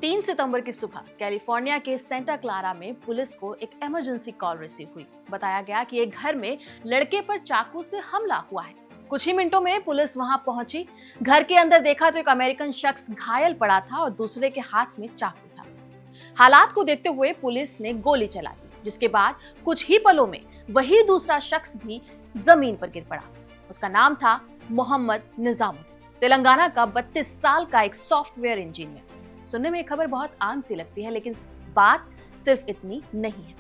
3 सितंबर की सुबह कैलिफोर्निया के सेंटा क्लारा में पुलिस को एक इमरजेंसी कॉल रिसीव हुई। बताया गया कि एक घर में लड़के पर चाकू से हमला हुआ है। कुछ ही मिनटों में पुलिस वहां पहुंची। घर के अंदर देखा तो एक अमेरिकन शख्स घायल पड़ा था और दूसरे के हाथ में चाकू था। हालात को देखते हुए पुलिस ने गोली चला दी, जिसके बाद कुछ ही पलों में वही दूसरा शख्स भी जमीन पर गिर पड़ा। उसका नाम था मोहम्मद निजामुद्दीन, तेलंगाना का 32 साल का एक सॉफ्टवेयर इंजीनियर। सुनने में ये खबर बहुत आम सी लगती है, लेकिन बात सिर्फ इतनी नहीं है।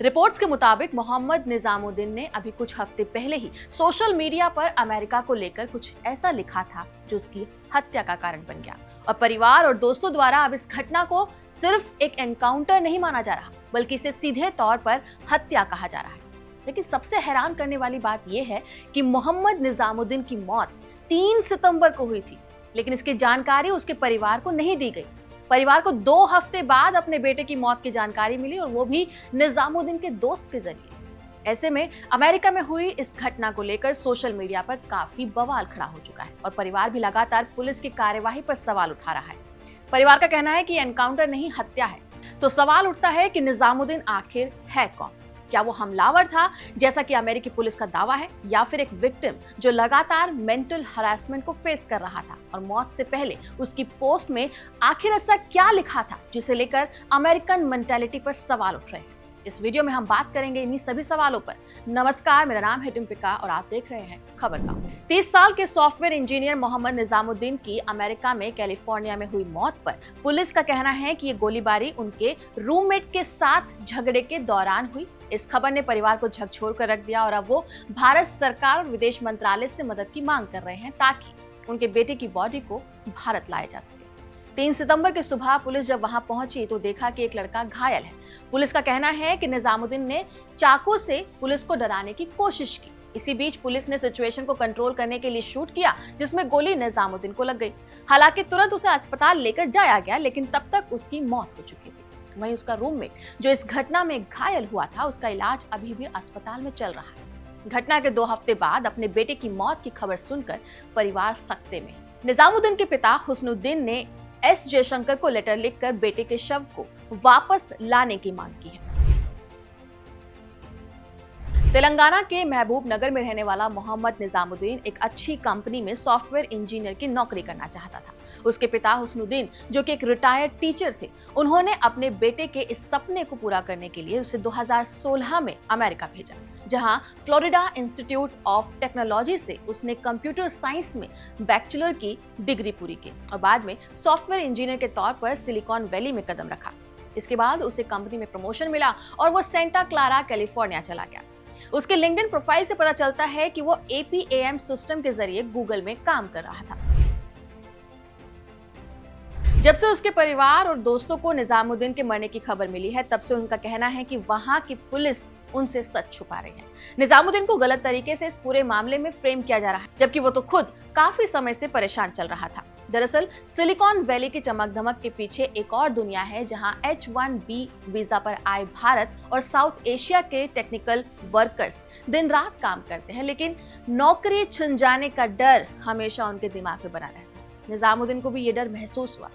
रिपोर्ट्स के मुताबिक मोहम्मद निजामुद्दीन ने अभी कुछ हफ्ते पहले ही सोशल मीडिया पर अमेरिका को लेकर कुछ ऐसा लिखा था जो उसकी हत्या का कारण बन गया। और परिवार और दोस्तों द्वारा अब इस घटना को सिर्फ एक एनकाउंटर नहीं माना जा रहा, बल्कि इसे सीधे तौर पर हत्या कहा जा रहा है। लेकिन सबसे हैरान करने वाली बात यह है कि मोहम्मद निजामुद्दीन की मौत 3 सितंबर को हुई थी, लेकिन इसकी जानकारी उसके परिवार को नहीं दी गई। परिवार को 2 हफ्ते बाद अपने बेटे की मौत की जानकारी मिली, और वो भी निजामुद्दीन के दोस्त के जरिए। ऐसे में अमेरिका में हुई इस घटना को लेकर सोशल मीडिया पर काफी बवाल खड़ा हो चुका है, और परिवार भी लगातार पुलिस की कार्यवाही पर सवाल उठा रहा है। परिवार का कहना है कि एनकाउंटर नहीं, हत्या है। तो सवाल उठता है कि निजामुद्दीन आखिर है कौन? क्या वो हमलावर था, जैसा कि अमेरिकी पुलिस का दावा है, या फिर एक विक्टिम जो लगातार मेंटल हरासमेंट को फेस कर रहा था? और मौत से पहले उसकी पोस्ट में आखिर ऐसा क्या लिखा था जिसे लेकर अमेरिकन मेंटालिटी पर सवाल उठ रहे हैं? इस वीडियो में हम बात करेंगे इन्हीं सभी सवालों पर। नमस्कार, मेरा नाम है डिम्पिका और आप देख रहे हैं खबर गांव। 30 साल के सॉफ्टवेयर इंजीनियर मोहम्मद निजामुद्दीन की अमेरिका में कैलिफोर्निया में हुई मौत पर पुलिस का कहना है कि ये गोलीबारी उनके रूममेट के साथ झगड़े के दौरान हुई। इस खबर ने परिवार को झकझोर कर रख दिया, और अब वो भारत सरकार और विदेश मंत्रालय से मदद की मांग कर रहे हैं ताकि उनके बेटे की बॉडी को भारत लाया जा सके। 3 सितंबर की सुबह पुलिस जब वहां पहुंची तो देखा कि एक लड़का घायल है। पुलिस का कहना है कि निजामुद्दीन ने चाकू से पुलिस को डराने की कोशिश की। इसी बीच पुलिस ने सिचुएशन को कंट्रोल करने के लिए शूट किया, जिसमें गोली निजामुद्दीन को लग गई। हालांकि तुरंत उसे अस्पताल लेकर जाया गया, लेकिन तब तक उसकी मौत हो चुकी थी। वहीं उसका रूममेट जो इस घटना में घायल हुआ था, उसका इलाज अभी भी अस्पताल में चल रहा है। घटना के 2 हफ्ते बाद अपने बेटे की मौत की खबर सुनकर परिवार सख्ते में। निजामुद्दीन के पिता हुस्नुद्दीन ने एस जयशंकर को लेटर लिखकर बेटे के शव को वापस लाने की मांग की है। तेलंगाना के महबूब नगर में रहने वाला मोहम्मद निजामुद्दीन एक अच्छी कंपनी में सॉफ्टवेयर इंजीनियर की नौकरी करना चाहता था। उसके पिता हुस्नुद्दीन, जो कि एक रिटायर्ड टीचर थे, उन्होंने अपने बेटे के इस सपने को पूरा करने के लिए उसे 2016 में अमेरिका भेजा, जहां फ्लोरिडा इंस्टीट्यूट ऑफ टेक्नोलॉजी से उसने कंप्यूटर साइंस में बैचलर की डिग्री पूरी की और बाद में सॉफ्टवेयर इंजीनियर के तौर पर सिलिकॉन वैली में कदम रखा। इसके बाद उसे कंपनी में प्रमोशन मिला और वो सेंटा क्लारा कैलिफोर्निया चला गया। उसके लिंक्डइन प्रोफाइल से पता चलता है कि वो APAM सिस्टम के जरिए गूगल में काम कर रहा था। जब से उसके परिवार और दोस्तों को निजामुद्दीन के मरने की खबर मिली है, तब से उनका कहना है कि वहां की पुलिस उनसे सच छुपा रही है। निजामुद्दीन को गलत तरीके से इस पूरे मामले में फ्रेम किया जा रहा है, जबकि वो तो खुद काफी समय से परेशान चल रहा था। दरअसल सिलिकॉन वैली की चमक धमक के पीछे एक और दुनिया है, जहां H-1B वीजा पर आए भारत और साउथ एशिया के टेक्निकल वर्कर्स दिन रात काम करते हैं, लेकिन नौकरी छिन जाने का डर हमेशा उनके दिमाग में बना रहता है। निजामुद्दीन को भी ये डर महसूस हुआ।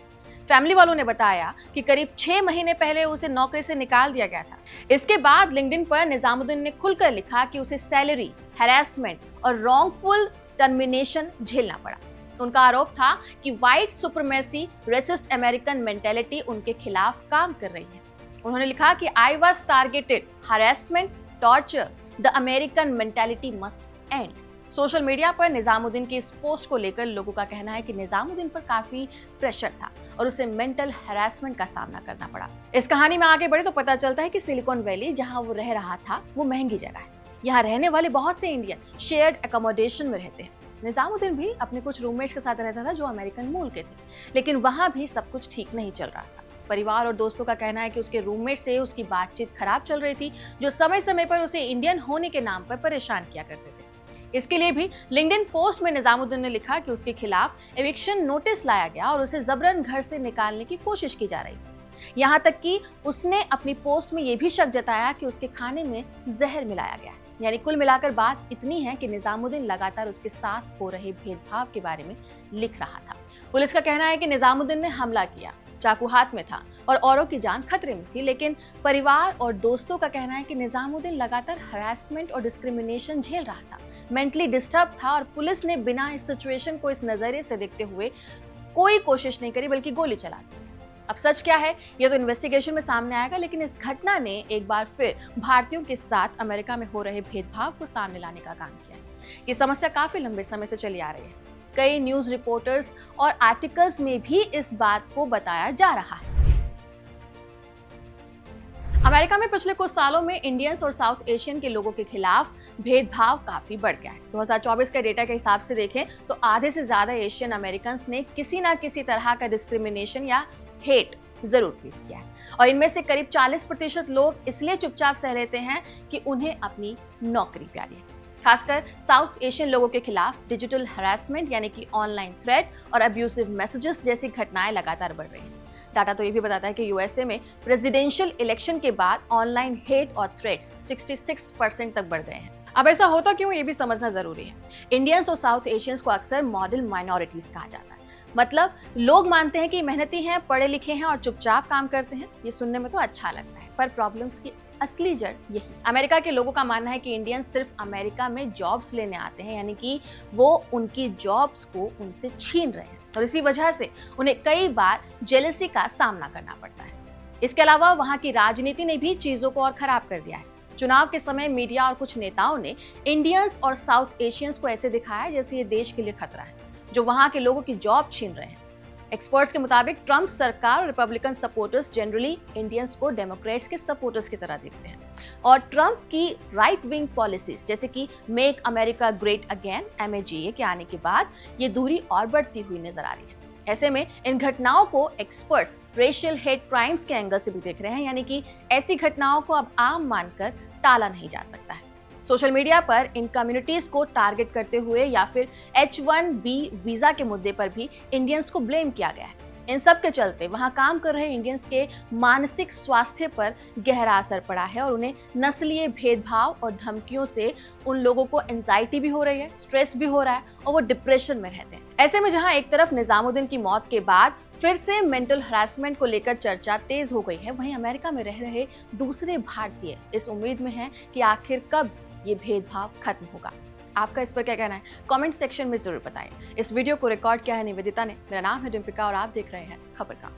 फैमिली वालों ने बताया कि करीब 6 महीने पहले उसे नौकरी से निकाल दिया गया था। इसके बाद लिंक्डइन पर निजामुद्दीन ने खुलकर लिखा कि उसे सैलरी, हैरेसमेंट और रॉन्गफुल टर्मिनेशन झेलना पड़ा। उनका आरोप था कि white supremacy, racist American mentality उनके खिलाफ काम कर रही है। उन्होंने लिखा कि I was targeted, harassment, torture, the American mentality must end. Social media पर निजामुद्दीन की इस पोस्ट को लेकर लोगों का कहना है कि निजामुद्दीन पर काफी प्रेशर था और उसे मेंटल हैरेसमेंट का सामना करना पड़ा। इस कहानी में आगे बढ़े तो पता चलता है कि सिलिकॉन वैली, जहां वो रह रहा था, वो महंगी जगह है। यहाँ रहने वाले बहुत से इंडियन शेयर्ड एकोमोडेशन में रहते हैं। निजामुद्दीन भी अपने कुछ रूममेट्स के साथ रहता था जो अमेरिकन मूल के थे, लेकिन वहां भी सब कुछ ठीक नहीं चल रहा था। परिवार और दोस्तों का कहना है कि उसके रूममेट से उसकी बातचीत खराब चल रही थी, जो समय समय पर उसे इंडियन होने के नाम पर परेशान किया करते थे। इसके लिए भी लिंक्डइन पोस्ट में निजामुद्दीन ने लिखा कि उसके खिलाफ एविक्शन नोटिस लाया गया और उसे जबरन घर से निकालने की कोशिश की जा रही थी। यहाँ तक कि उसने अपनी पोस्ट में यह भी शक जताया कि उसके खाने में जहर मिलाया गया है। यानी कुल मिलाकर बात इतनी है कि निजामुद्दीन लगातार उसके साथ हो रहे भेदभाव के बारे में लिख रहा था। पुलिस का कहना है कि निजामुद्दीन ने हमला किया, चाकू हाथ में था और औरों की जान खतरे में थी, लेकिन परिवार और दोस्तों का कहना है कि निजामुद्दीन लगातार हरासमेंट और डिस्क्रिमिनेशन झेल रहा था, मेंटली डिस्टर्ब था और पुलिस ने बिना इस सिचुएशन को इस नजरिए से देखते हुए कोई कोशिश नहीं करी बल्कि गोली चला दी। अब सच क्या है ये तो इन्वेस्टिगेशन में सामने आएगा, लेकिन इस घटना ने एक बार फिर भारतीयों के साथ अमेरिका में हो रहे भेदभाव को सामने लाने का काम किया है। ये समस्या काफी लंबे समय से चली आ रही है। कई न्यूज रिपोर्टर्स और आर्टिकल्स में भी इस बात को बताया जा रहा है। अमेरिका में पिछले कुछ सालों में इंडियंस और साउथ एशियन के लोगों के खिलाफ भेदभाव काफी बढ़ गया है। 2024 के डेटा के हिसाब से देखें तो आधे से ज्यादा एशियन अमेरिकन्स ने किसी ना किसी तरह का डिस्क्रिमिनेशन या हेट जरूर फेस किया है, और इनमें से करीब 40% लोग इसलिए चुपचाप सह लेते हैं कि उन्हें अपनी नौकरी प्यारी है। खासकर साउथ एशियन लोगों के खिलाफ डिजिटल हरासमेंट यानी कि ऑनलाइन थ्रेट और अब्यूसिव मैसेजेस जैसी घटनाएं लगातार बढ़ रही हैं। डाटा तो ये भी बताता है कि यूएसए में प्रेसिडेंशियल इलेक्शन के बाद ऑनलाइन हेट और थ्रेट्स 66% तक बढ़ गए हैं। अब ऐसा होता क्यों, ये भी समझना जरूरी है। इंडियंस और साउथ एशियंस को अक्सर मॉडल माइनॉरिटीज कहा जाता है, मतलब लोग मानते हैं कि मेहनती हैं, पढ़े लिखे हैं और चुपचाप काम करते हैं। ये सुनने में तो अच्छा लगता है, पर प्रॉब्लम्स की असली जड़ यही। अमेरिका के लोगों का मानना है कि इंडियंस सिर्फ अमेरिका में जॉब्स लेने आते हैं, यानी कि वो उनकी जॉब्स को उनसे छीन रहे हैं, और इसी वजह से उन्हें कई बार जेलसी का सामना करना पड़ता है। इसके अलावा वहाँ की राजनीति ने भी चीजों को और खराब कर दिया है। चुनाव के समय मीडिया और कुछ नेताओं ने इंडियंस और साउथ एशियंस को ऐसे दिखाया जैसे ये देश के लिए खतरा है, जो वहाँ के लोगों की जॉब छीन रहे हैं। एक्सपर्ट्स के मुताबिक ट्रंप सरकार और रिपब्लिकन सपोर्टर्स जनरली इंडियंस को डेमोक्रेट्स के सपोर्टर्स की तरह देखते हैं, और ट्रंप की राइट विंग पॉलिसीज जैसे कि make America great again MAGA के आने के बाद ये दूरी और बढ़ती हुई नजर आ रही है। ऐसे में इन घटनाओं को एक्सपर्ट्स रेशियल हेट क्राइम्स के एंगल से भी देख रहे हैं, यानी कि ऐसी घटनाओं को अब आम मानकर टाला नहीं जा सकता है। सोशल मीडिया पर इन कम्युनिटीज को टारगेट करते हुए या फिर H-1B वीजा के मुद्दे पर भी इंडियंस को ब्लेम किया गया है। इन सब के चलते वहां काम कर रहे इंडियंस के मानसिक स्वास्थ्य पर गहरा असर पड़ा है, और उन्हें नस्लीय भेदभाव और धमकियों से उन लोगों को एंजाइटी भी हो रही है, स्ट्रेस भी हो रहा है, और वो डिप्रेशन में रहते हैं। ऐसे में जहां एक तरफ निजामुद्दीन की मौत के बाद फिर से मेंटल हरासमेंट को लेकर चर्चा तेज हो गई है, वहीं अमेरिका में रह रहे दूसरे भारतीय इस उम्मीद में हैं कि आखिर कब ये भेदभाव खत्म होगा। आपका इस पर क्या कहना है, कमेंट सेक्शन में जरूर बताएं। इस वीडियो को रिकॉर्ड किया है निवेदिता ने। मेरा नाम है डिम्पिका और आप देख रहे हैं खबर का।